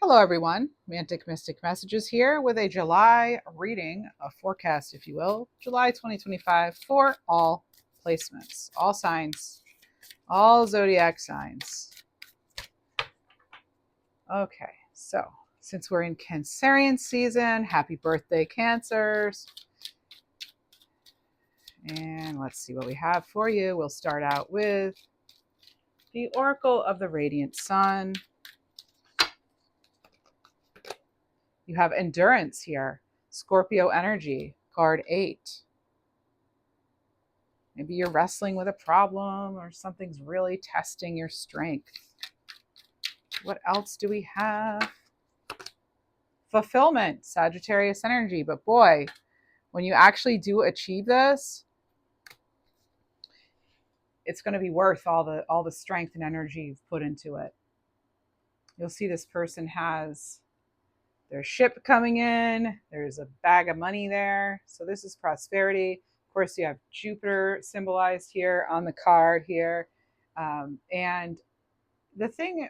Hello, everyone. Romantic Mystic Messages here with a July reading, a forecast, if you will, July 2025 for all placements, all signs, all zodiac signs. Okay, so since we're in Cancerian season, happy birthday, Cancers. And let's see what we have for you. We'll start out with the Oracle of the Radiant Sun. You have endurance here, Scorpio energy, card 8. Maybe you're wrestling with a problem or something's really testing your strength. What else do we have? Fulfillment, Sagittarius energy. But boy, when you actually do achieve this, it's going to be worth all the strength and energy you've put into it. You'll see this person has their ship coming in. There's a bag of money there. So this is prosperity. Of course, you have Jupiter symbolized here on the card here. And the thing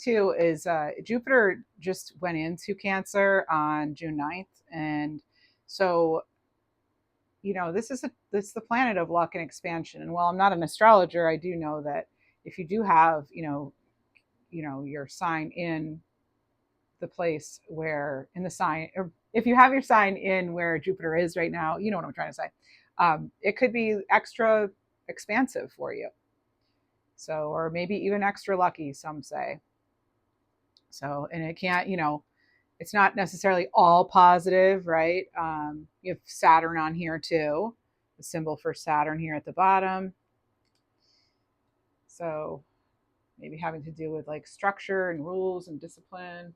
too is Jupiter just went into Cancer on June 9th. And so, this is the planet of luck and expansion. And while I'm not an astrologer, I do know that if you do have, your sign in the place where in the sign, or if you have your sign in where Jupiter is right now, you know what I'm trying to say. It could be extra expansive for you. So, or maybe even extra lucky, some say. So, and it can't, it's not necessarily all positive, right? You have Saturn on here too, the symbol for Saturn here at the bottom. So maybe having to do with like structure and rules and discipline.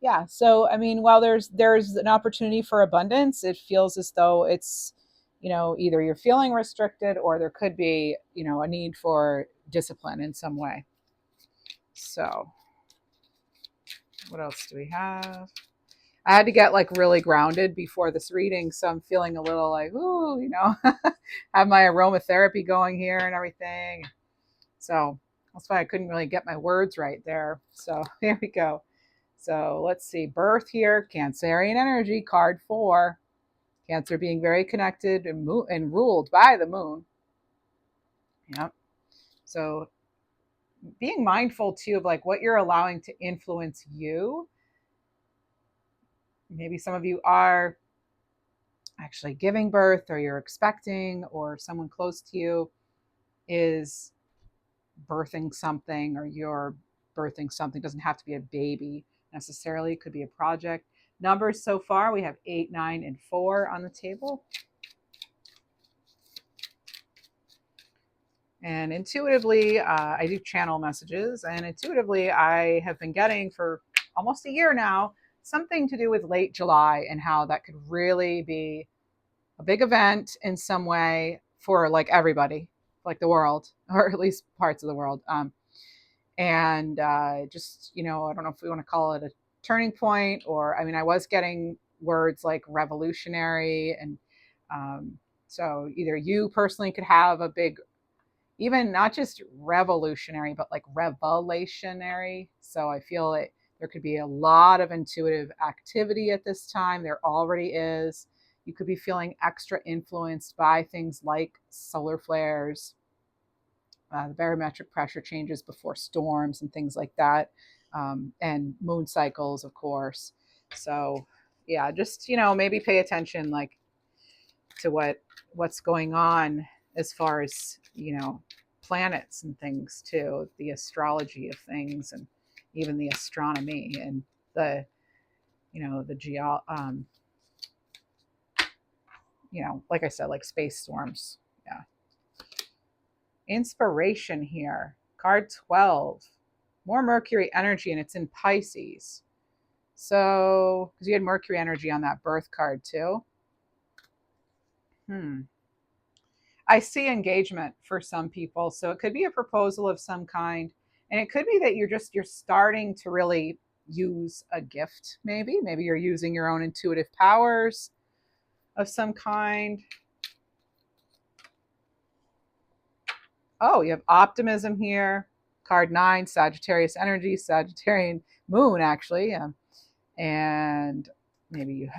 Yeah. So, I mean, while there's an opportunity for abundance, it feels as though it's, either you're feeling restricted or there could be, a need for discipline in some way. So what else do we have? I had to get like really grounded before this reading, so I'm feeling a little like, ooh, have my aromatherapy going here and everything. So that's why I couldn't really get my words right there. So here we go. So let's see, birth here, Cancerian energy, card 4. Cancer being very connected and ruled by the moon. Yep. So being mindful too of like what you're allowing to influence you. Maybe some of you are actually giving birth or you're expecting, or someone close to you is birthing something, or you're birthing something. It doesn't have to be a baby necessarily. It could be a project. Numbers so far, we have 8, 9, and 4 on the table. And intuitively, I do channel messages, and intuitively, I have been getting for almost a year now something to do with late July and how that could really be a big event in some way for like everybody, like the world, or at least parts of the world. And just, I don't know if we want to call it a turning point, or, I mean, I was getting words like revolutionary. And so either you personally could have a big, even not just revolutionary, but like revelationary. So I feel like there could be a lot of intuitive activity at this time. There already is. You could be feeling extra influenced by things like solar flares, the barometric pressure changes before storms and things like that, and moon cycles, of course. So yeah, just, maybe pay attention like to what's going on as far as, planets and things too, the astrology of things, and even the astronomy and the, like I said, like space storms. Yeah. Inspiration here, card 12, more Mercury energy, and it's in Pisces. So, because you had Mercury energy on that birth card too. I see engagement for some people. So it could be a proposal of some kind. And it could be that you're starting to really use a gift, maybe. Maybe you're using your own intuitive powers of some kind. Oh, you have optimism here. Card 9, Sagittarius energy, Sagittarian moon, actually. And maybe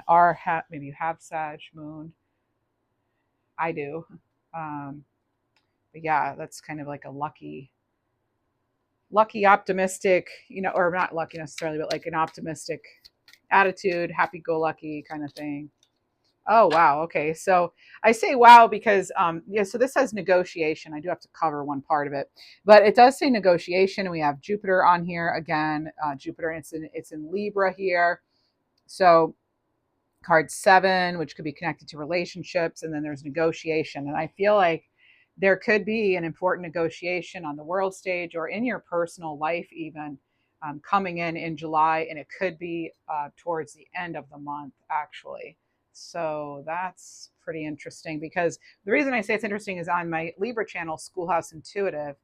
maybe you have Sag moon. I do. But yeah, that's kind of like a lucky, optimistic, or not lucky necessarily, but like an optimistic attitude, happy go lucky kind of thing. Oh wow, okay. So I say wow because yeah, so this says negotiation. I do have to cover one part of it, but it does say negotiation. We have Jupiter on here again. Jupiter, and it's in Libra here. So card 7, which could be connected to relationships, and then there's negotiation. And I feel like there could be an important negotiation on the world stage or in your personal life, even coming in July, and it could be towards the end of the month, actually. So that's pretty interesting because the reason I say it's interesting is on my Libra channel, Schoolhouse Intuitive.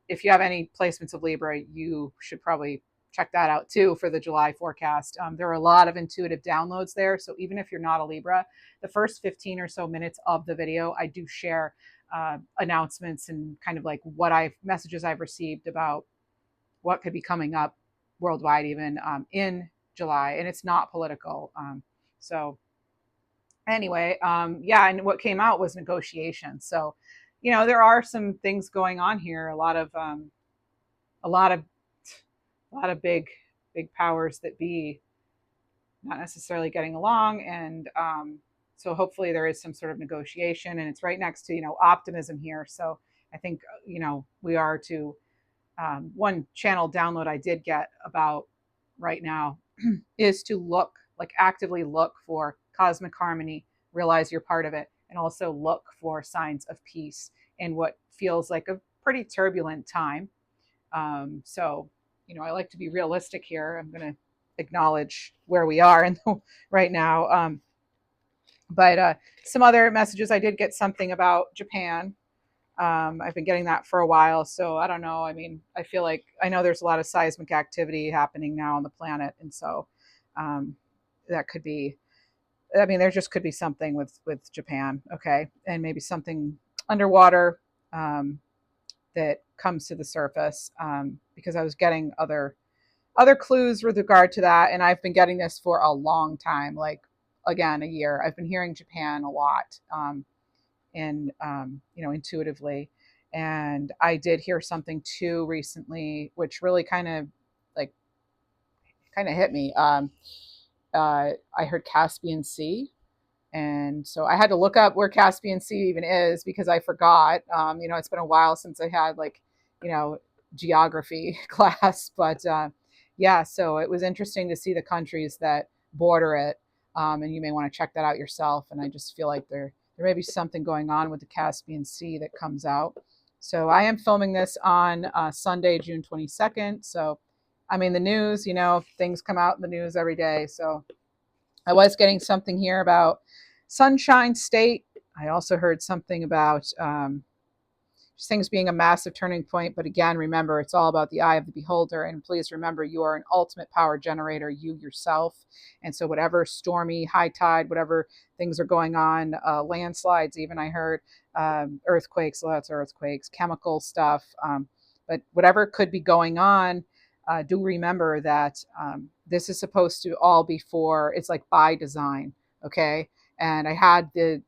If you have any placements of Libra, you should probably check that out too for the July forecast. There are a lot of intuitive downloads there. So even if you're not a Libra, the first 15 or so minutes of the video, I do share announcements and kind of like messages I've received about what could be coming up worldwide, even in July. And it's not political. So anyway, yeah, and what came out was negotiation. So, there are some things going on here. A lot of big powers that be not necessarily getting along, and so hopefully there is some sort of negotiation, and it's right next to optimism here. So I think we are to one channel download I did get about right now is to actively look for cosmic harmony, realize you're part of it, and also look for signs of peace in what feels like a pretty turbulent time. So I like to be realistic here. I'm going to acknowledge where we are right now. But some other messages, I did get something about Japan. I've been getting that for a while. So I don't know. I mean, I feel like I know there's a lot of seismic activity happening now on the planet. And so that could be, I mean, there just could be something with Japan. Okay. And maybe something underwater that comes to the surface, because I was getting other clues with regard to that, and I've been getting this for a long time, like again a year. I've been hearing Japan a lot, and intuitively, and I did hear something too recently, which really kind of hit me. I heard Caspian Sea. And so I had to look up where Caspian Sea even is because I forgot. It's been a while since I had geography class, but yeah, so it was interesting to see the countries that border it. And you may want to check that out yourself. And I just feel like there may be something going on with the Caspian Sea that comes out. So I am filming this on Sunday, June 22nd. So, I mean, the news, things come out in the news every day. So I was getting something here about Sunshine State. I also heard something about things being a massive turning point. But again, remember, it's all about the eye of the beholder. And please remember, you are an ultimate power generator, you yourself. And so whatever stormy, high tide, whatever things are going on, landslides, even I heard, earthquakes, lots of earthquakes, chemical stuff. But whatever could be going on, do remember that this is supposed to all be it's like by design, okay? And I had the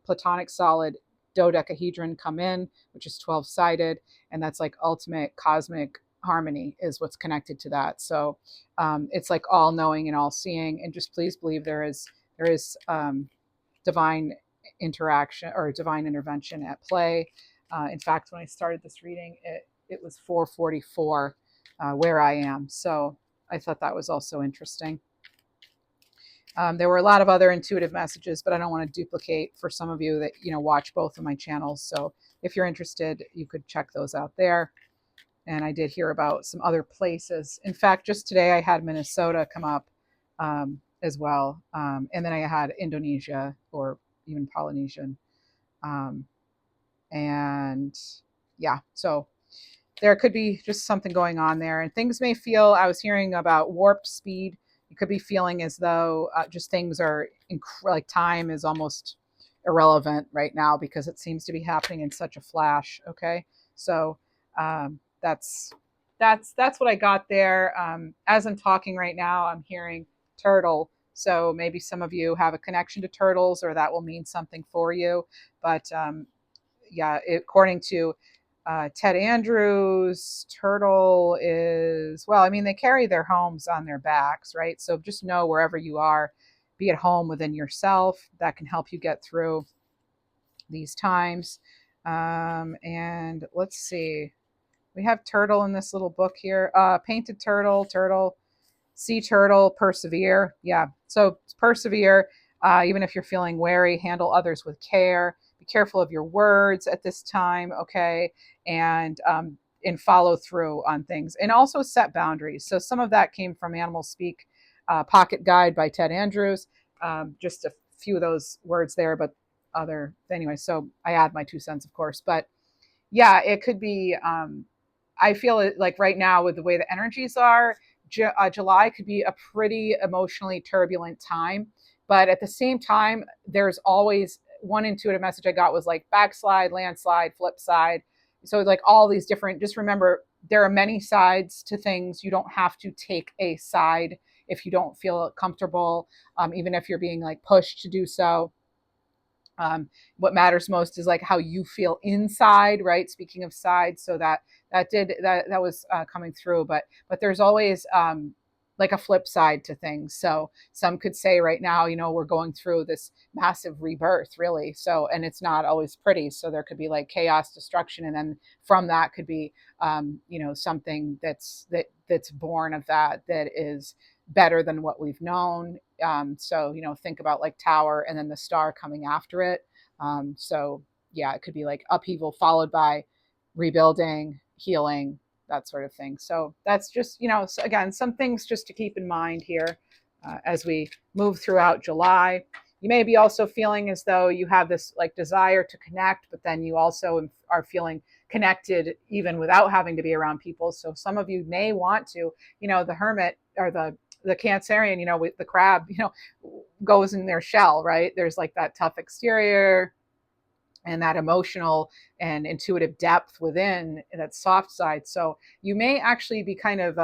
platonic solid dodecahedron come in, which is 12-sided, and that's like ultimate cosmic harmony is what's connected to that. So it's like all knowing and all seeing, and just please believe there is divine interaction or divine intervention at play. In fact, when I started this reading, it was 4:44 where I am. So I thought that was also interesting. There were a lot of other intuitive messages, but I don't want to duplicate for some of you that watch both of my channels. So if you're interested, you could check those out there. And I did hear about some other places. In fact, just today I had Minnesota come up as well. And then I had Indonesia or even Polynesian. And yeah, so there could be just something going on there. And things may feel, I was hearing about warp speed. You could be feeling as though just things are like time is almost irrelevant right now because it seems to be happening in such a flash. Okay. So that's what I got there. As I'm talking right now, I'm hearing turtle. So maybe some of you have a connection to turtles, or that will mean something for you. But yeah, according to Ted Andrews, turtle is, well, I mean, they carry their homes on their backs, right? So just know wherever you are, be at home within yourself. That can help you get through these times. And let's see, we have turtle in this little book here. Painted turtle, sea turtle, persevere. Yeah, so persevere. Even if you're feeling wary, handle others with care. Be careful of your words at this time, okay? And follow through on things, and also set boundaries. So some of that came from Animal Speak, Pocket Guide by Ted Andrews. Just a few of those words there, but other anyway. So I add my 2 cents, of course, but yeah, it could be. I feel it like right now with the way the energies are, July could be a pretty emotionally turbulent time. But at the same time, there's always one intuitive message I got was like backslide, landslide, flip side. So like all these different, just remember there are many sides to things. You don't have to take a side if you don't feel comfortable, even if you're being like pushed to do so. What matters most is like how you feel inside, right? Speaking of sides, so that was coming through, but there's always like a flip side to things. So some could say right now, we're going through this massive rebirth, really. So, and it's not always pretty. So there could be like chaos, destruction, and then from that could be something that's born of that is better than what we've known. So think about like tower and then the star coming after it. So yeah, it could be like upheaval followed by rebuilding, healing, that sort of thing. So that's just, so again, some things just to keep in mind here as we move throughout July. You may be also feeling as though you have this like desire to connect, but then you also are feeling connected even without having to be around people. So some of you may want to, the hermit or the Cancerian, with the crab, goes in their shell, right? There's like that tough exterior and that emotional and intuitive depth within that soft side. So you may actually be kind of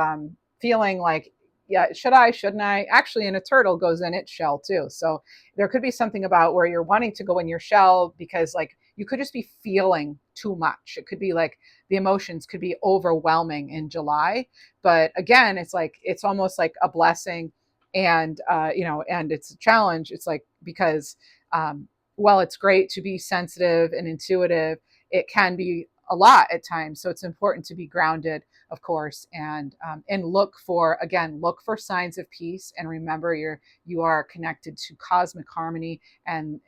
feeling like, yeah, shouldn't I? Actually, and a turtle goes in its shell too. So there could be something about where you're wanting to go in your shell because like you could just be feeling too much. It could be like the emotions could be overwhelming in July. But again, it's like, it's almost like a blessing and, and it's a challenge. It's like, because, while it's great to be sensitive and intuitive, it can be a lot at times. So it's important to be grounded, of course, and look for signs of peace. And remember, you are connected to cosmic harmony, and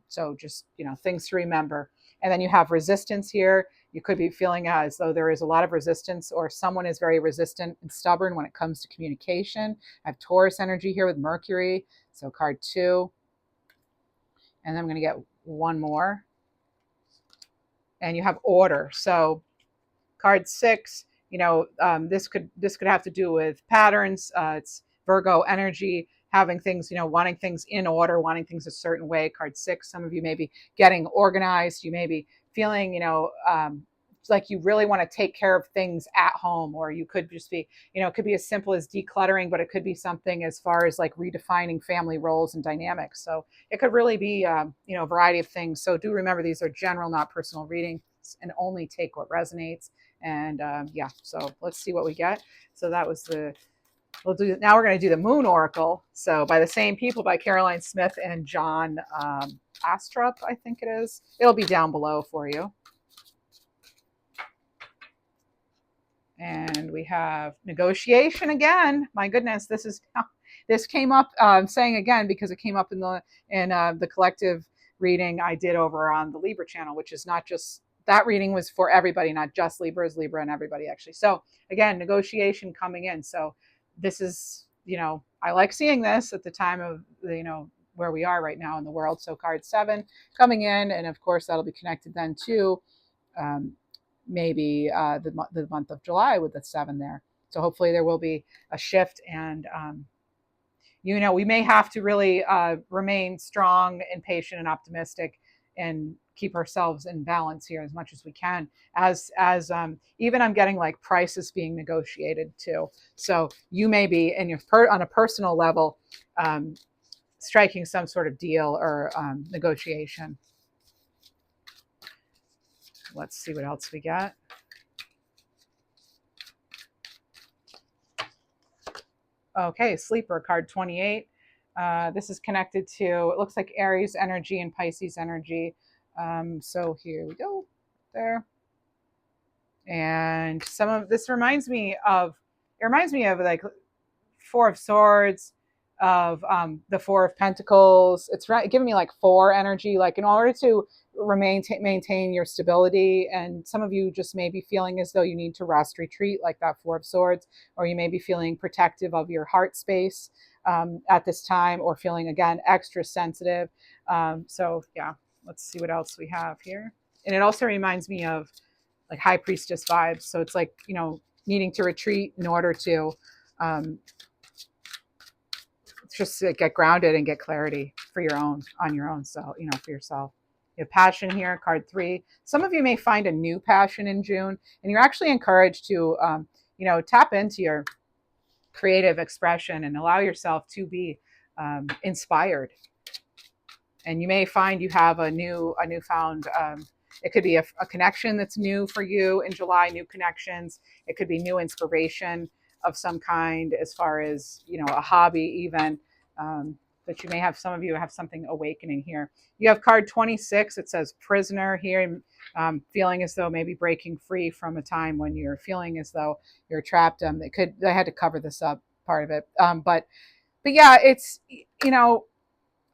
so just things to remember. And then you have resistance here. You could be feeling as though there is a lot of resistance, or someone is very resistant and stubborn when it comes to communication. I have Taurus energy here with Mercury, so card 2. And then I'm going to get one more. And you have order. So card 6, this could have to do with patterns. It's Virgo energy, having things, wanting things in order, wanting things a certain way. Card 6, some of you may be getting organized. You may be feeling, like you really want to take care of things at home, or you could just be, it could be as simple as decluttering, but it could be something as far as like redefining family roles and dynamics. So it could really be, a variety of things. So do remember, these are general, not personal readings, and only take what resonates. And yeah, so let's see what we get. So that was now we're going to do the Moon Oracle. So by the same people, by Caroline Smith and John Astrup, I think it is. It'll be down below for you. And we have negotiation again. My goodness, this came up. Saying again because it came up in the collective reading I did over on the Libra channel, which is not just, that reading was for everybody, not just Libras, Libra and everybody actually. So again, negotiation coming in. So this is, I like seeing this at the time of where we are right now in the world. So card 7 coming in, and of course that'll be connected then to maybe the month of July with the 7 there. So hopefully there will be a shift, and we may have to really remain strong and patient and optimistic and keep ourselves in balance here as much as we can. As even I'm getting like prices being negotiated too. So you may be in your on a personal level striking some sort of deal or negotiation. Let's see what else we got. Okay, sleeper card 28. This is connected to, it looks like Aries energy and Pisces energy. So here we go, there. And some of this reminds me of like Four of Swords, of the Four of Pentacles. It's giving me like four energy, like in order to maintain your stability. And some of you just may be feeling as though you need to rest, retreat, like that Four of Swords, or you may be feeling protective of your heart space at this time, or feeling again extra sensitive. So yeah, let's see what else we have here. And it also reminds me of like High Priestess vibes. So it's like, you know, needing to retreat in order to just get grounded and get clarity for your own, on your own. So, you know, for yourself. You have passion here, card 3. Some of you may find a new passion in June, and you're actually encouraged to, you know, tap into your creative expression and allow yourself to be inspired. And you may find you have a newfound, it could be a connection that's new for you in July, new connections. It could be new inspiration of some kind, as far as, you know, a hobby even. But you may have, some of you have something awakening here. You have card 26. It says prisoner here, feeling as though maybe breaking free from a time when you're feeling as though you're trapped. I had to cover this up, part of it. But yeah, it's, you know,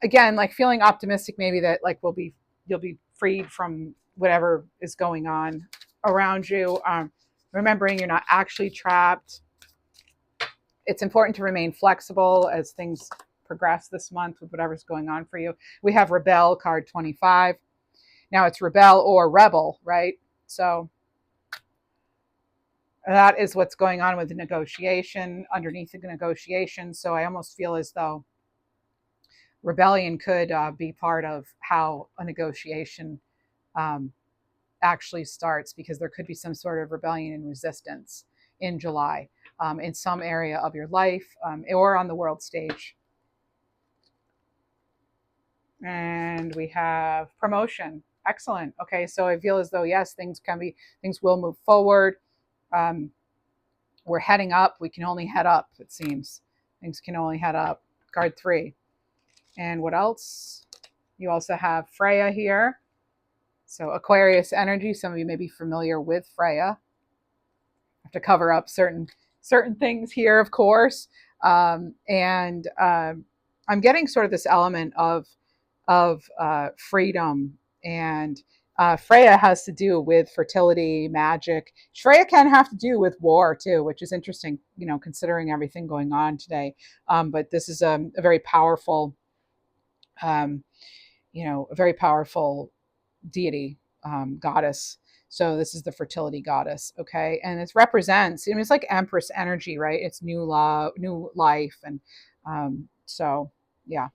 again, like feeling optimistic, maybe that like you'll be freed from whatever is going on around you. Remembering you're not actually trapped. It's important to remain flexible as things progress this month with whatever's going on for you. We have Rebel, card 25. Now it's rebel or rebel, right? So that is what's going on with the negotiation, underneath the negotiation. So I almost feel as though rebellion could be part of how a negotiation actually starts, because there could be some sort of rebellion and resistance in July in some area of your life or on the world stage. And we have promotion. Excellent. Okay, so I feel as though, yes, things will move forward. We're heading up. We can only head up, it seems. Things can only head up. Card 3. And what else? You also have Freya here. So Aquarius energy. Some of you may be familiar with Freya. I have to cover up certain things here, of course. I'm getting sort of this element of freedom, and Freya has to do with fertility, magic. Freya can have to do with war too, which is interesting, you know, considering everything going on today. But this is a very powerful, you know, a very powerful deity, goddess. So this is the fertility goddess, okay? And it represents, I mean, it's like Empress energy, right? It's new love, new life. And so, yeah.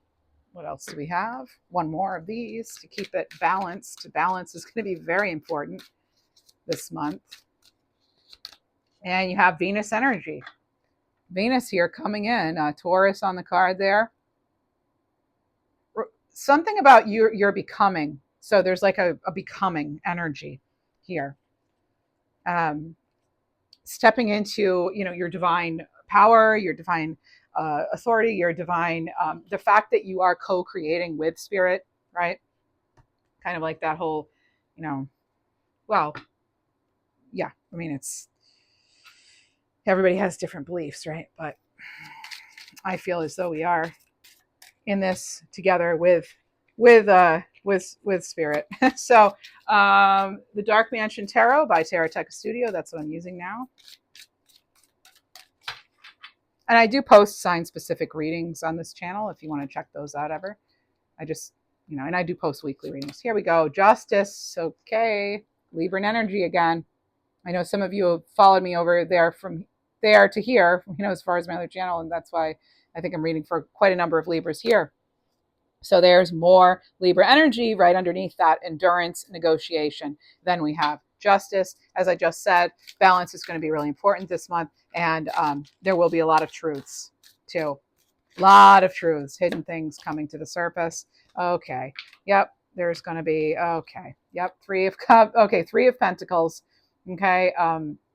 What else do we have? One more of these to keep it balanced. Balance is going to be very important this month. And you have Venus energy. Venus here coming in, Taurus on the card there. Something about your becoming. So there's like a becoming energy here. Stepping into, you know, your divine power, your divine authority, your divine, the fact that you are co-creating with spirit, right? Kind of like that whole, you know, well, yeah, I mean, it's, everybody has different beliefs, right? But I feel as though we are in this together with spirit. So the Dark Mansion Tarot by Taroteka Studio, that's what I'm using now. And I do post sign-specific readings on this channel if you want to check those out ever. I just, you know, and I do post weekly readings. Here we go. Justice. Okay. Libra energy again. I know some of you have followed me over there from there to here, you know, as far as my other channel. And that's why I think I'm reading for quite a number of Libras here. So there's more Libra energy right underneath that endurance negotiation. Then we have justice. As I just said, balance is going to be really important this month. And there will be a lot of truths too. A lot of truths, hidden things coming to the surface. Okay. Yep. There's going to be, okay. Yep. Three of Cups. Okay. Three of Pentacles. Okay.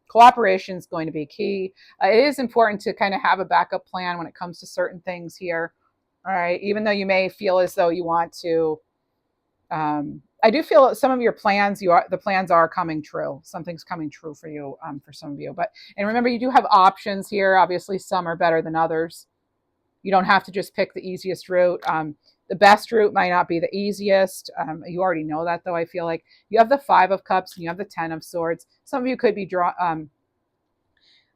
Cooperation is going to be key. It is important to kind of have a backup plan when it comes to certain things here. All right. Even though you may feel as though you want to, I do feel some of your plans, the plans are coming true. Something's coming true for you, for some of you. But, and remember, you do have options here. Obviously, some are better than others. You don't have to just pick the easiest route. The best route might not be the easiest. You already know that, though. I feel like you have the Five of Cups and you have the Ten of Swords. Some of you could be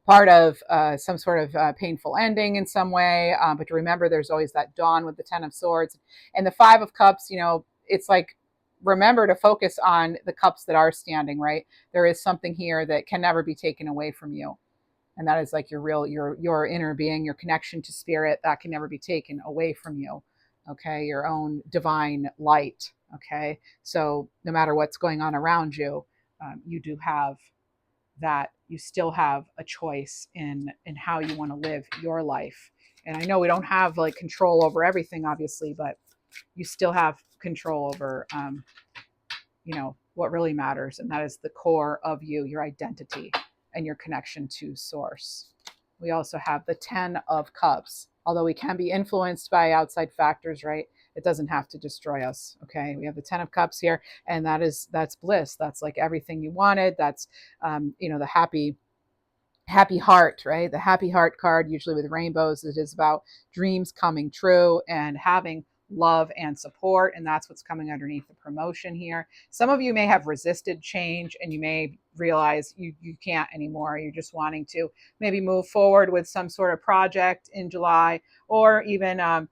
part of some sort of painful ending in some way. But remember, there's always that dawn with the Ten of Swords. And the Five of Cups, it's like, remember to focus on the cups that are standing, right? There is something here that can never be taken away from you. And that is like your inner being, your connection to spirit, that can never be taken away from you. Okay. Your own divine light. Okay. So no matter what's going on around you, you do have that. You still have a choice in how you want to live your life. And I know we don't have like control over everything, obviously, but you still have control over, what really matters. And that is the core of you, your identity and your connection to source. We also have the 10 of Cups. Although we can be influenced by outside factors, right? It doesn't have to destroy us. Okay. We have the 10 of Cups here, and that's bliss. That's like everything you wanted. That's, the happy heart, right? The happy heart card, usually with rainbows, it is about dreams coming true and having love and support. And that's what's coming underneath the promotion here. Some of you may have resisted change and you may realize you can't anymore. You're just wanting to maybe move forward with some sort of project in July, or even,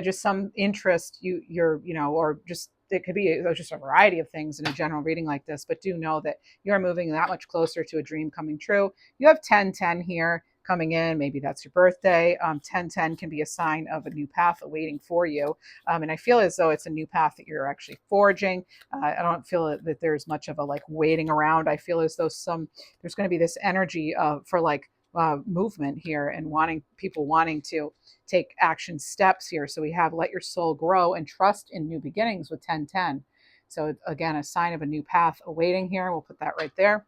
just some interest or just, it could be just a variety of things in a general reading like this, but do know that you're moving that much closer to a dream coming true. You have 1010 here coming in. Maybe that's your birthday. 1010 can be a sign of a new path awaiting for you. And I feel as though it's a new path that you're actually forging. I don't feel that there's much of a like waiting around. I feel as though there's going to be this energy for like movement here and people wanting to take action steps here. So we have let your soul grow and trust in new beginnings with 1010. So again, a sign of a new path awaiting here. We'll put that right there.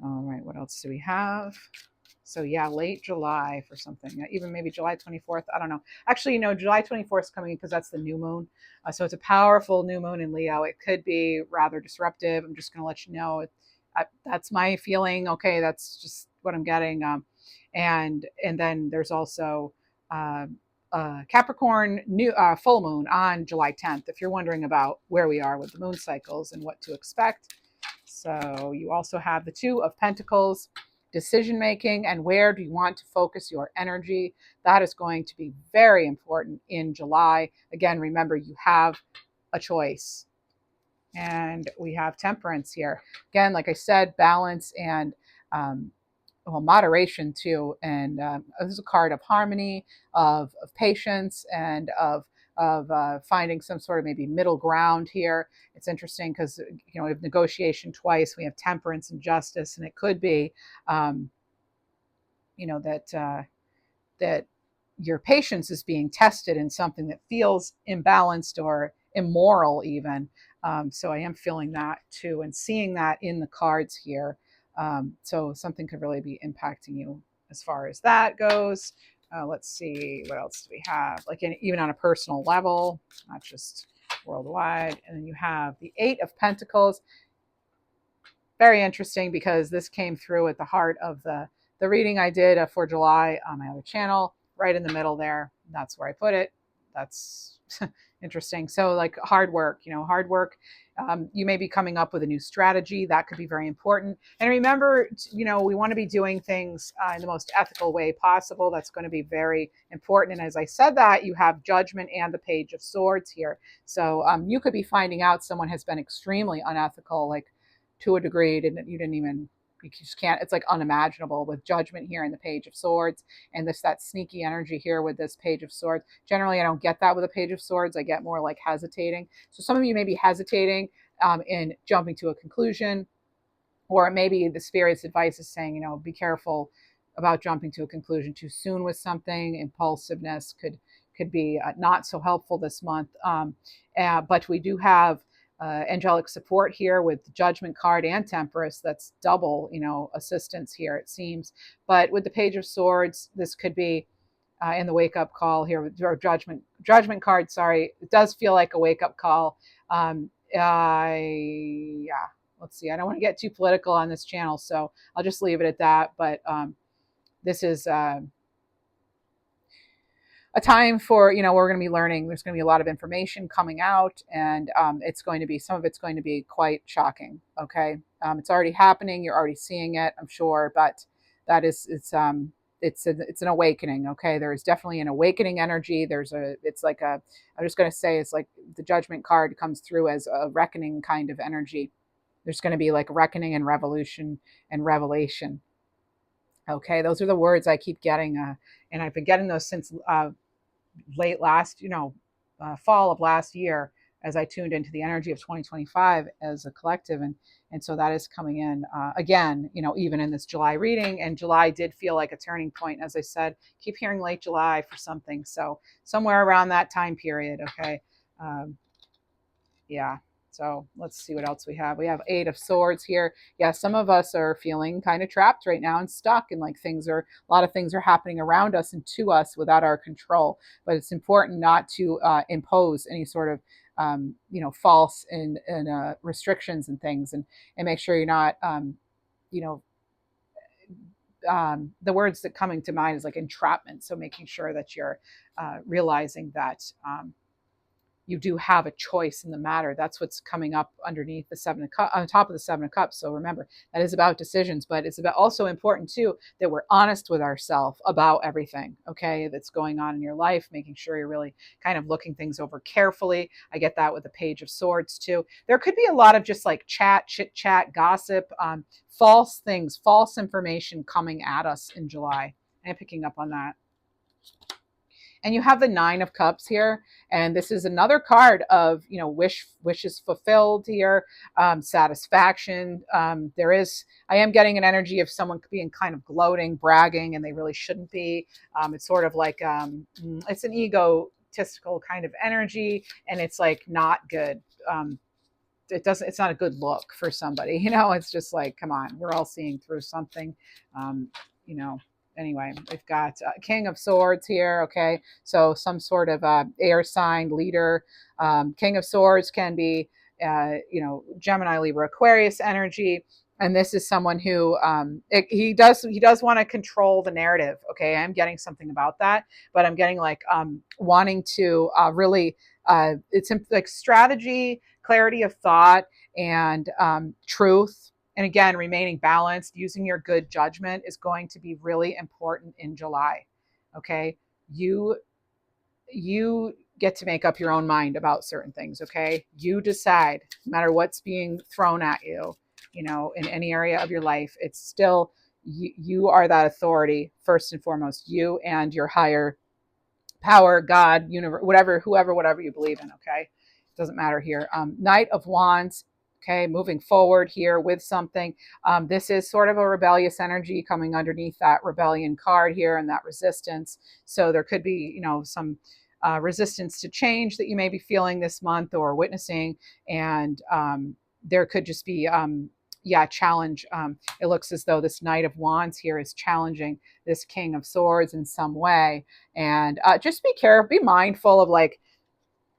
All right, what else do we have? So yeah, late July for something, even maybe July 24th. I don't know. Actually, July 24th is coming because that's the new moon. So it's a powerful new moon in Leo. It could be rather disruptive. I'm just going to let you know. That's my feeling. Okay, that's just what I'm getting. And then there's also Capricorn new full moon on July 10th. If you're wondering about where we are with the moon cycles and what to expect. So you also have the Two of Pentacles, decision making, and where do you want to focus your energy? That is going to be very important in July. Again, remember, you have a choice. And we have Temperance here. Again, like I said, balance and moderation too. And this is a card of harmony, of patience, and of finding some sort of maybe middle ground here. It's interesting because we have negotiation twice. We have temperance and justice, and it could be that your patience is being tested in something that feels imbalanced or immoral even. So I am feeling that too, and seeing that in the cards here. So something could really be impacting you as far as that goes. Let's see, what else do we have? Like even on a personal level, not just worldwide. And then you have the Eight of Pentacles. Very interesting because this came through at the heart of the reading I did for July on my other channel, right in the middle there. That's where I put it. That's interesting. So like hard work. You may be coming up with a new strategy that could be very important. And remember, we want to be doing things in the most ethical way possible. That's going to be very important. And as I said that, you have Judgment and the Page of Swords here. So you could be finding out someone has been extremely unethical, like to a degree, and you didn't even, You just can't, it's like unimaginable with Judgment here in the Page of Swords, and that sneaky energy here with this Page of Swords. Generally, I don't get that with a Page of Swords. I get more like hesitating. So some of you may be hesitating in jumping to a conclusion, or maybe the Spirit's advice is saying, be careful about jumping to a conclusion too soon with something. Impulsiveness could be not so helpful this month. But we do have angelic support here with the Judgment card and Temperance. That's double, assistance here, it seems. But with the Page of Swords, this could be in the wake up call here with our judgment card. Sorry, it does feel like a wake up call. Yeah. Let's see. I don't want to get too political on this channel, so I'll just leave it at that. But this is a time for, we're going to be learning. There's going to be a lot of information coming out, and some of it's going to be quite shocking. Okay. It's already happening. You're already seeing it, I'm sure, but it's an awakening. Okay. There is definitely an awakening energy. I'm just going to say, it's like the Judgment card comes through as a reckoning kind of energy. There's going to be like reckoning and revolution and revelation. Okay. Those are the words I keep getting. And I've been getting those since late last, fall of last year, as I tuned into the energy of 2025 as a collective. And so that is coming in again, even in this July reading. And July did feel like a turning point. As I said, keep hearing late July for something. So somewhere around that time period. Okay. Yeah. So let's see what else we have. We have 8 of Swords here. Yeah, some of us are feeling kind of trapped right now and stuck, and like a lot of things are happening around us and to us without our control. But it's important not to impose any sort of false and restrictions and things, and make sure you're not the words that coming to mind is like entrapment. So making sure that you're realizing that you do have a choice in the matter. That's what's coming up underneath the 7 of Cups, on top of the 7 of Cups. So remember, that is about decisions, but it's about also important too that we're honest with ourselves about everything, okay, that's going on in your life, making sure you're really kind of looking things over carefully. I get that with the Page of Swords too. There could be a lot of just like chit chat, gossip, false things, false information coming at us in July. I'm picking up on that. And you have the 9 of Cups here. And this is another card of, wishes fulfilled here, satisfaction. I am getting an energy of someone being kind of gloating, bragging, and they really shouldn't be. It's sort of like, it's an egotistical kind of energy, and it's like not good. It's not a good look for somebody, it's just like, come on, we're all seeing through something, Anyway, we've got King of Swords here. Okay, so some sort of air sign leader. King of Swords can be, Gemini, Libra, Aquarius energy, and this is someone who he does want to control the narrative. Okay, I'm getting something about that, but I'm getting like wanting to really. It's like strategy, clarity of thought, and truth. And again, remaining balanced, using your good judgment is going to be really important in July. Okay. You get to make up your own mind about certain things. Okay. You decide, no matter what's being thrown at you, in any area of your life, it's still, you are that authority first and foremost, you and your higher power, God, universe, whatever you believe in. Okay. Doesn't matter here. Knight of Wands. Okay, moving forward here with something. This is sort of a rebellious energy coming underneath that rebellion card here and that resistance. So there could be, some resistance to change that you may be feeling this month or witnessing. And there could just be, challenge. It looks as though this Knight of Wands here is challenging this King of Swords in some way. And just be careful, be mindful of like,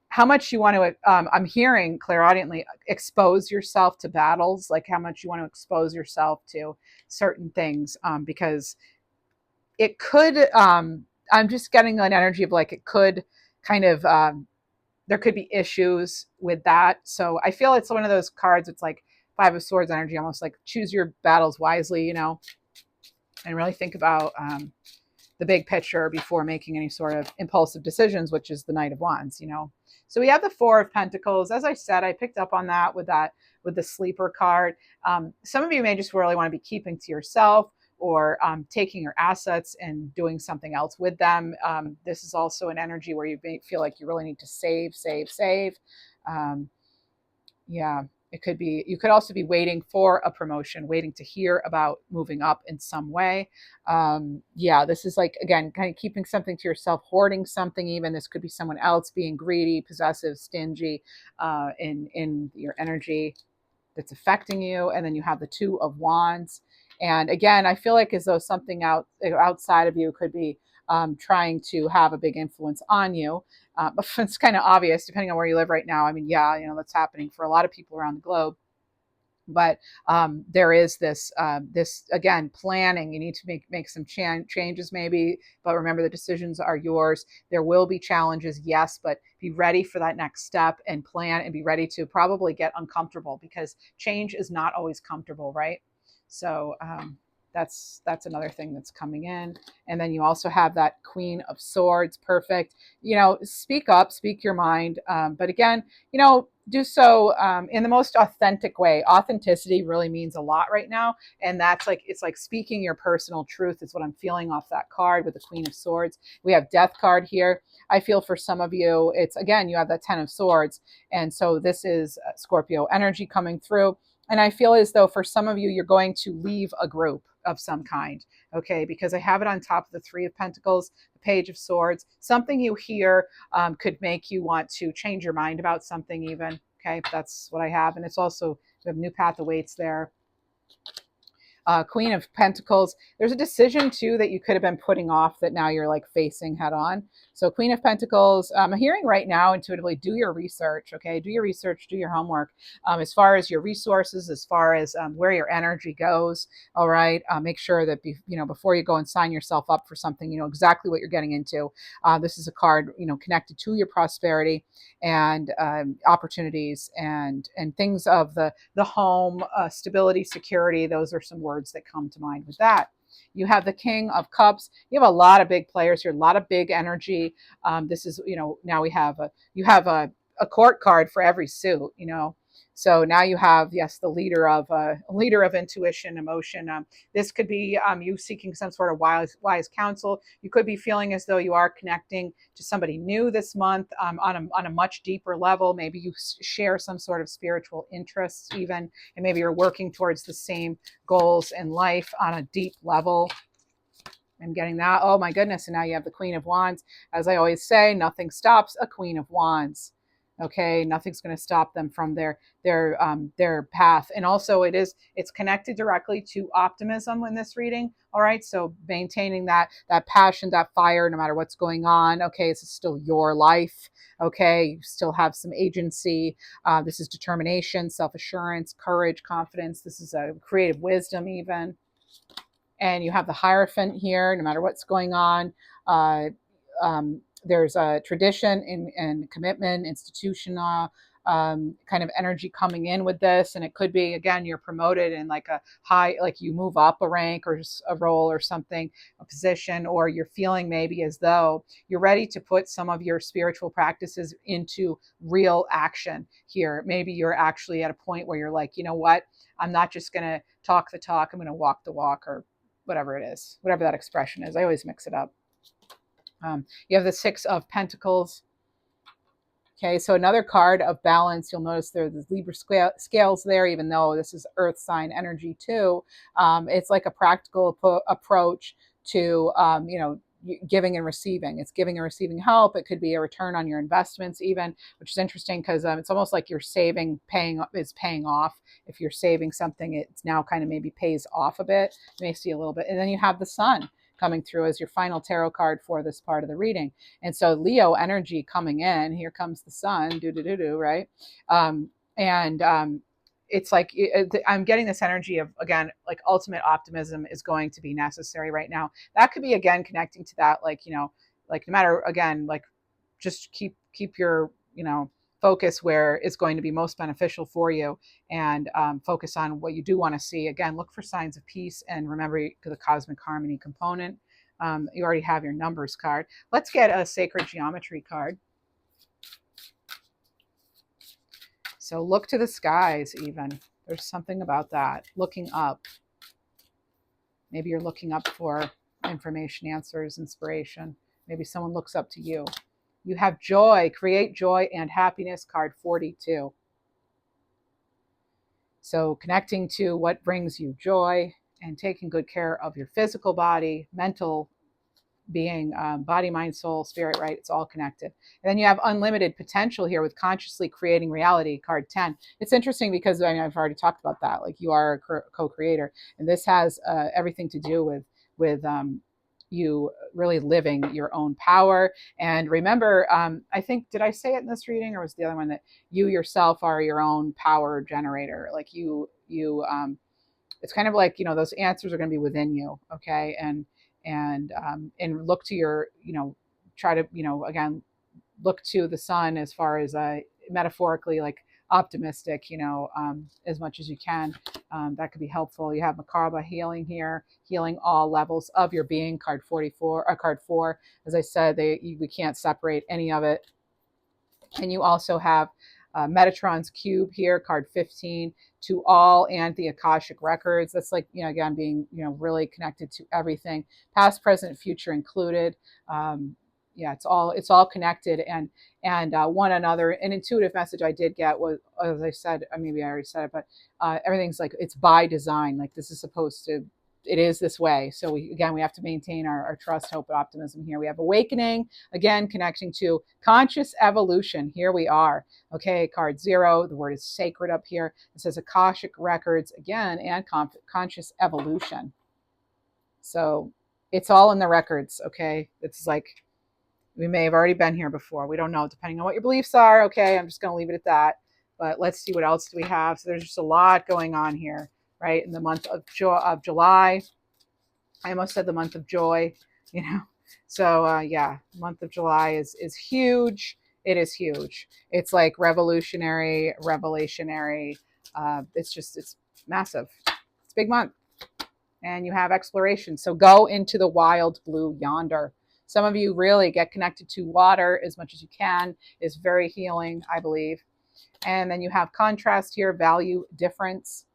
how much you want to, I'm hearing clairaudiently, expose yourself to battles, like how much you want to expose yourself to certain things, because it could, I'm just getting an energy of like, it could kind of, there could be issues with that. So I feel it's one of those cards, it's like 5 of Swords energy, almost like choose your battles wisely, and really think about the big picture before making any sort of impulsive decisions, which is the Knight of Wands, So we have the 4 of Pentacles. As I said, I picked up on that with with the sleeper card. Some of you may just really want to be keeping to yourself, or taking your assets and doing something else with them. This is also an energy where you may feel like you really need to save, save, save. Um, yeah, it could be, you could also be waiting for a promotion, waiting to hear about moving up in some way. Yeah, this is like, again, kind of keeping something to yourself, hoarding something even. This could be someone else being greedy, possessive, stingy in your energy that's affecting you. And then you have the Two of Wands. And again, I feel like as though something outside of you could be trying to have a big influence on you. But it's kind of obvious depending on where you live right now. I mean, yeah, you know, that's happening for a lot of people around the globe. But there is this again, planning. You need to make some changes maybe, but remember the decisions are yours. There will be challenges, yes, but be ready for that next step and plan, and be ready to probably get uncomfortable, because change is not always comfortable, right? So that's another thing that's coming in. And then you also have that Queen of Swords. Perfect. You know, speak up, speak your mind. But again, you know, do so in the most authentic way. Authenticity really means a lot right now. And that's like, it's like speaking your personal truth is what I'm feeling off that card with the Queen of Swords. We have Death card here. I feel for some of you, it's, again, you have that Ten of Swords. And so this is Scorpio energy coming through. And I feel as though for some of you, you're going to leave a group of some kind, okay? Because I have it on top of the Three of Pentacles, the Page of Swords. Something you hear could make you want to change your mind about something even, okay? That's what I have. And it's also, we have New Path Awaits there. Queen of Pentacles. There's a decision too that you could have been putting off that now you're like facing head on. So Queen of Pentacles, I'm hearing right now intuitively, do your research, okay? Do your research, do your homework. As far as your resources, as far as where your energy goes, all right? Make sure that, before you go and sign yourself up for something, you know exactly what you're getting into. This is a card, connected to your prosperity and opportunities and things of the home, stability, security. Those are some words that come to mind with that. You have the King of Cups. You have a lot of big players here, a lot of big energy. This is, now you have a court card for every suit, So now you have, yes, the leader of intuition, emotion. This could be you seeking some sort of wise counsel. You could be feeling as though you are connecting to somebody new this month on a much deeper level. Maybe you share some sort of spiritual interests even, and maybe you're working towards the same goals in life on a deep level. I'm getting that. Oh my goodness. And now you have the Queen of Wands. As I always say, nothing stops a Queen of Wands. Okay, nothing's going to stop them from their path. And also it's connected directly to optimism in this reading. All right, so maintaining that passion, that fire, no matter what's going on. Okay, this is still your life. Okay, you still have some agency. This is determination, self-assurance, courage, confidence. This is a creative wisdom even. And you have the Hierophant here, no matter what's going on. There's a tradition and commitment, institutional kind of energy coming in with this. And it could be, again, you're promoted in like a high, like you move up a rank or a role or something, a position, or you're feeling maybe as though you're ready to put some of your spiritual practices into real action here. Maybe you're actually at a point where you're like, you know what? I'm not just going to talk the talk. I'm going to walk the walk, or whatever it is, whatever that expression is. I always mix it up. You have the Six of Pentacles. Okay, so another card of balance. You'll notice there's the Libra scales there, even though this is earth sign energy too. It's like a practical approach to, giving and receiving. It's giving and receiving help. It could be a return on your investments even, which is interesting because it's almost like you're saving, paying off. If you're saving something, it's now kind of maybe pays off a bit. You may see a little bit. And then you have the Sun coming through as your final tarot card for this part of the reading. And so Leo energy coming in, here comes the Sun, right? It's like, I'm getting this energy of, again, like ultimate optimism is going to be necessary right now. That could be, again, connecting to that, like, like no matter, again, like just keep your, focus where it's going to be most beneficial for you, and focus on what you do want to see. Again, look for signs of peace and remember the cosmic harmony component. You already have your numbers card. Let's get a sacred geometry card. So look to the skies even. There's something about that. Looking up. Maybe you're looking up for information, answers, inspiration. Maybe someone looks up to you. You have joy. Create joy and happiness, card 42. So connecting to what brings you joy and taking good care of your physical body, mental being, body, mind, soul, spirit, right? It's all connected. And then you have unlimited potential here with consciously creating reality, card 10. It's interesting because I mean, I've already talked about that. Like you are a co-creator, and this has everything to do with you really living your own power. And remember, I think, did I say it in this reading, or was the other one that you yourself are your own power generator? Like it's kind of like, those answers are going to be within you. Okay. And look to your, try to, again, look to the sun as far as metaphorically, like optimistic, as much as you can. That could be helpful. You have Makarba healing here, healing all levels of your being, card 44, or card 4. As I said, we can't separate any of it. And you also have Metatron's cube here, card 15, to all and the Akashic records. That's like, again, being, really connected to everything, past, present, future included. Yeah, it's all connected and one another. An intuitive message I did get was, as I said, maybe I already said it, but everything's like, it's by design. Like this is supposed to, it is this way. So we have to maintain our trust, hope, and optimism here. We have awakening, again, connecting to conscious evolution. Here we are. Okay, card 0. The word is sacred up here. It says Akashic records again and conscious evolution. So it's all in the records. Okay, it's like we may have already been here before. We don't know, depending on what your beliefs are. Okay, I'm just going to leave it at that. But let's see, what else do we have? So there's just a lot going on here, right? In the month of July. I almost said the month of joy, So yeah, the month of July is huge. It is huge. It's like revolutionary, revelationary. It's massive. It's a big month. And you have exploration. So go into the wild blue yonder. Some of you really get connected to water as much as you can. It's very healing, I believe. And then you have contrast here, value, difference.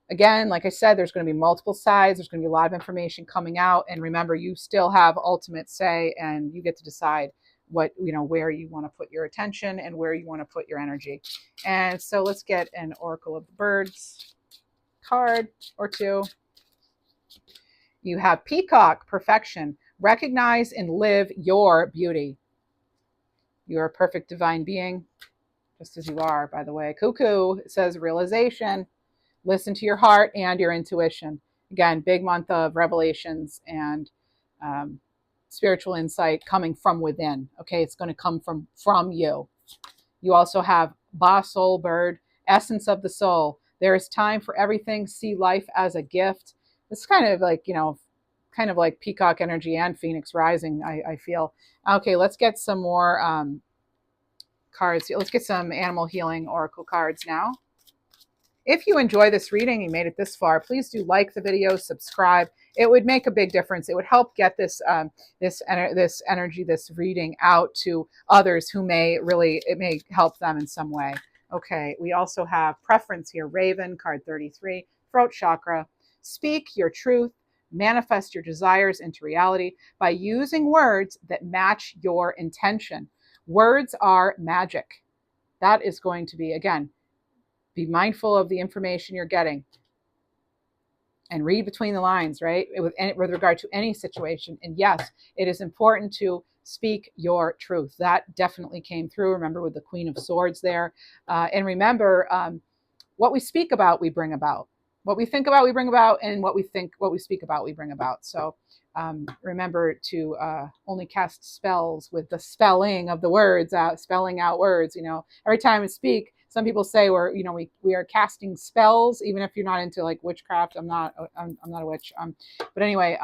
Again, like I said, there's going to be multiple sides. There's going to be a lot of information coming out. And remember, you still have ultimate say, and you get to decide where you want to put your attention and where you want to put your energy. And so let's get an Oracle of the Birds card or two. You have Peacock, perfection. Recognize and live your beauty. You're a perfect divine being, just as you are, by the way. Cuckoo says realization. Listen to your heart and your intuition. Again, big month of revelations and spiritual insight coming from within. Okay, it's going to come from you. You also have Ba Soul Bird, essence of the soul. There is time for everything. See life as a gift. It's kind of like, kind of like peacock energy and Phoenix rising, I feel. Okay, let's get some more cards. Let's get some animal healing oracle cards now. If you enjoy this reading, you made it this far, please do like the video, subscribe. It would make a big difference. It would help get this energy, this reading out to others who it may help them in some way. Okay, we also have preference here, Raven, card 33, throat chakra. Speak your truth, manifest your desires into reality by using words that match your intention. Words are magic. That is going to be, again, be mindful of the information you're getting and read between the lines, right? With regard to any situation. And yes, it is important to speak your truth. That definitely came through. Remember with the Queen of Swords there. And remember, what we speak about, we bring about. What we think about, we bring about. And what we speak about, we bring about. So remember to only cast spells with the spelling of the words out, spelling out words. Every time we speak, some people say we are casting spells, even if you're not into like witchcraft. I'm not a witch. But anyway,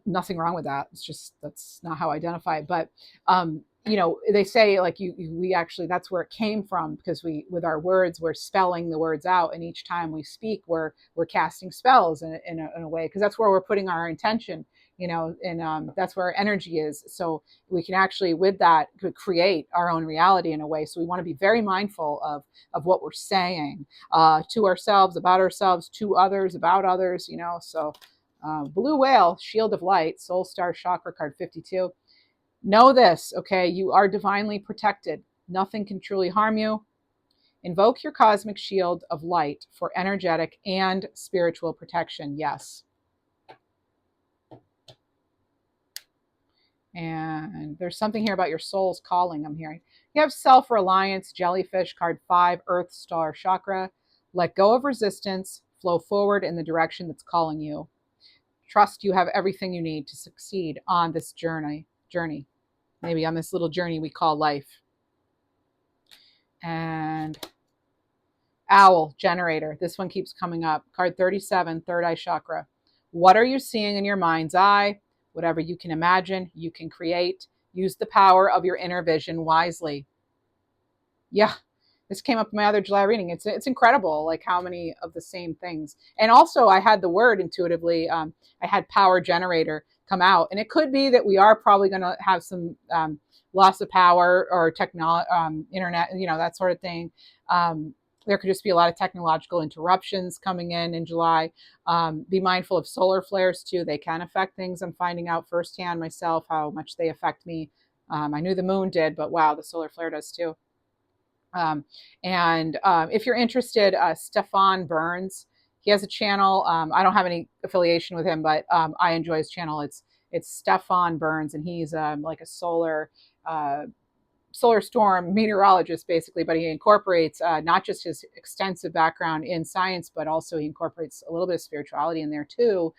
nothing wrong with that. It's just, that's not how I identify it. But they say like we actually, that's where it came from, because with our words, we're spelling the words out, and each time we speak, we're casting spells in a way, because that's where we're putting our intention. and that's where our energy is. So we can actually, with that, create our own reality in a way. So we want to be very mindful of what we're saying to ourselves, to others, about others. So blue whale, shield of light, soul star chakra card 52. Know this, okay? You are divinely protected. Nothing can truly harm you. Invoke your cosmic shield of light for energetic and spiritual protection. Yes. And there's something here about your soul's calling, I'm hearing. You have self-reliance, jellyfish, card 5, earth star chakra. Let go of resistance, flow forward in the direction that's calling you. Trust you have everything you need to succeed on this journey. Maybe on this little journey we call life. And owl, generator. This one keeps coming up. Card 37, third eye chakra. What are you seeing in your mind's eye? Whatever you can imagine, you can create. Use the power of your inner vision wisely. Yeah, this came up in my other July reading. It's incredible, like how many of the same things. And also, I had the word intuitively. I had power generator come out, and it could be that we are probably going to have some loss of power or internet, that sort of thing. There could just be a lot of technological interruptions coming in July. Be mindful of solar flares too. They can affect things. I'm finding out firsthand myself how much they affect me. I knew the moon did, but wow, the solar flare does too. If you're interested, Stefan Burns, he has a channel. I don't have any affiliation with him, but I enjoy his channel. It's Stefan Burns, and he's like a solar storm meteorologist, basically, but he incorporates not just his extensive background in science, but also he incorporates a little bit of spirituality in there too,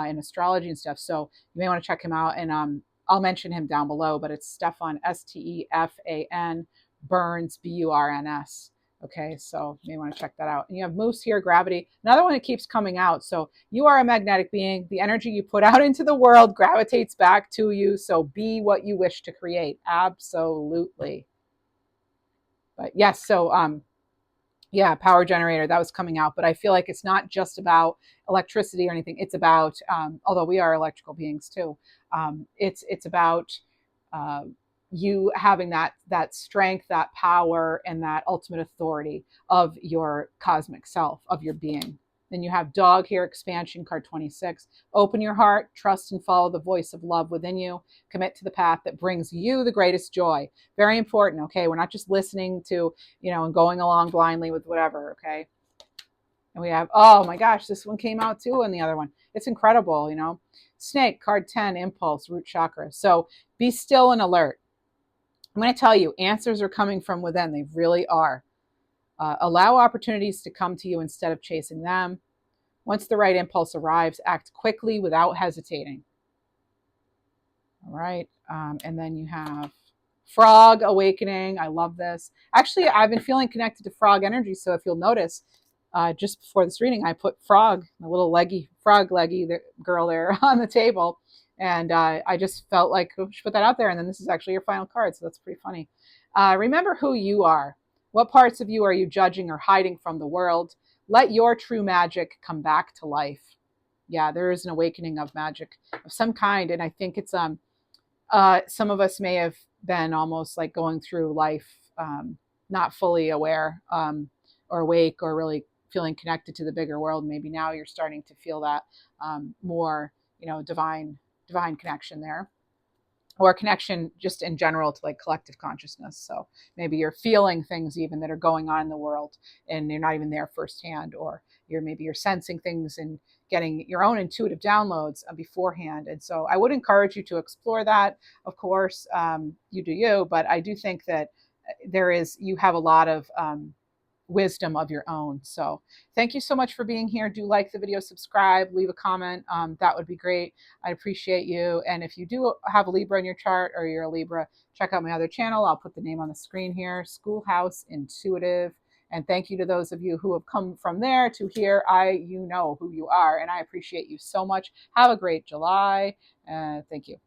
in astrology and stuff. So you may want to check him out, and I'll mention him down below, but it's Stefan, Stefan Burns, Burns. Okay, so you may want to check that out. And you have moose here, gravity, another one that keeps coming out. So you are a magnetic being. The energy you put out into the world gravitates back to you. So be what you wish to create. Absolutely. But yes, so yeah, power generator, that was coming out. But I feel like it's not just about electricity or anything. It's about, although we are electrical beings too, it's about you having that strength, that power, and that ultimate authority of your cosmic self, of your being. Then you have dog here, expansion, card 26. Open your heart, trust and follow the voice of love within you. Commit to the path that brings you the greatest joy. Very important, okay? We're not just listening to, and going along blindly with whatever, okay? And we have, oh my gosh, this one came out too, and the other one. It's incredible, Snake, card 10, impulse, root chakra. So be still and alert. I'm going to tell you, answers are coming from within. They really are. Allow opportunities to come to you instead of chasing them. Once the right impulse arrives, act quickly without hesitating. All right. And then you have frog awakening. I love this. Actually, I've been feeling connected to frog energy. So if you'll notice, just before this reading, I put frog, a little frog leggy girl there on the table. And I just felt like we should put that out there. And then this is actually your final card. So that's pretty funny. Remember who you are. What parts of you are you judging or hiding from the world? Let your true magic come back to life. Yeah, there is an awakening of magic of some kind. And I think it's some of us may have been almost like going through life not fully aware or awake or really feeling connected to the bigger world. Maybe now you're starting to feel that more, divine connection there, or connection just in general to like collective consciousness. So maybe you're feeling things even that are going on in the world and you're not even there firsthand, or you're sensing things and getting your own intuitive downloads beforehand. And so I would encourage you to explore that. Of course, you do you, but I do think that you have a lot of wisdom of your own. So thank you so much for being here. Do like the video, subscribe, leave a comment. That would be great. I appreciate you. And if you do have a Libra in your chart, or you're a Libra, check out my other channel. I'll put the name on the screen here, Schoolhouse Intuitive. And thank you to those of you who have come from there to here. You know who you are, and I appreciate you so much. Have a great July. Thank you.